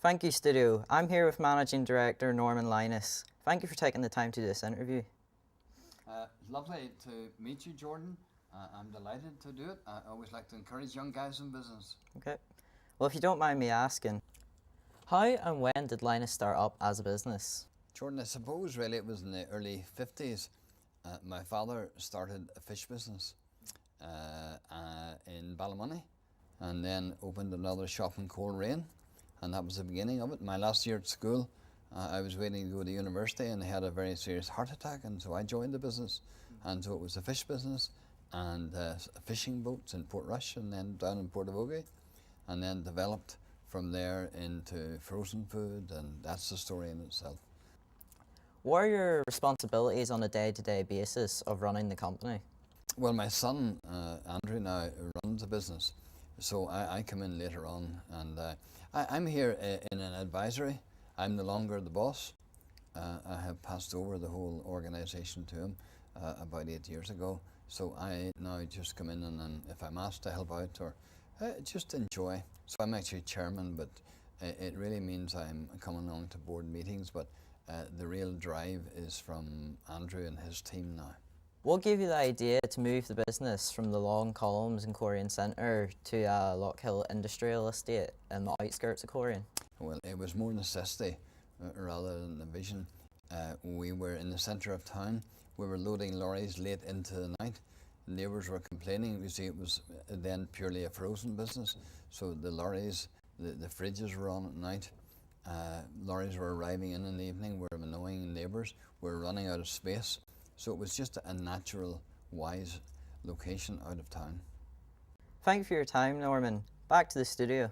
Thank you, Studio. I'm here with Managing Director Norman Lynas. Thank you for taking the time to do this interview. Lovely to meet you, Jordan. I'm delighted to do it. I always like to encourage young guys in business. Okay. Well, if you don't mind me asking, how and when did Lynas start up as a business? Jordan, I suppose really it was in the early 50s. My father started a fish business in Ballymoney and then opened another shop in Coleraine, and that was the beginning of it. My last year at school, I was waiting to go to university and I had a very serious heart attack, and so I joined the business. And so it was a fish business and fishing boats in Portrush and then down in Portavogie, and then developed from there into frozen food, and that's the story in itself. What are your responsibilities on a day-to-day basis of running the company? Well, my son, Andrew, now runs the business, so I come in later on, and I'm here in an advisory. I'm no longer the boss. I have passed over the whole organisation to him about 8 years ago, so I now just come in and if I'm asked to help out or just enjoy. So I'm actually chairman, but it really means I'm coming along to board meetings, but the real drive is from Andrew and his team now. What gave you the idea to move the business from the long columns in Coleraine Centre to Lockhill Industrial Estate in the outskirts of Coleraine? Well, it was more necessity rather than the vision. We were in the centre of town. We were loading lorries late into the night. Neighbours were complaining. You see, it was then purely a frozen business, so the lorries, the fridges were on at night. Lorries were arriving in the evening. We were annoying neighbours. We were running out of space. So it was just a natural, wise location out of town. Thank you for your time, Norman. Back to the studio.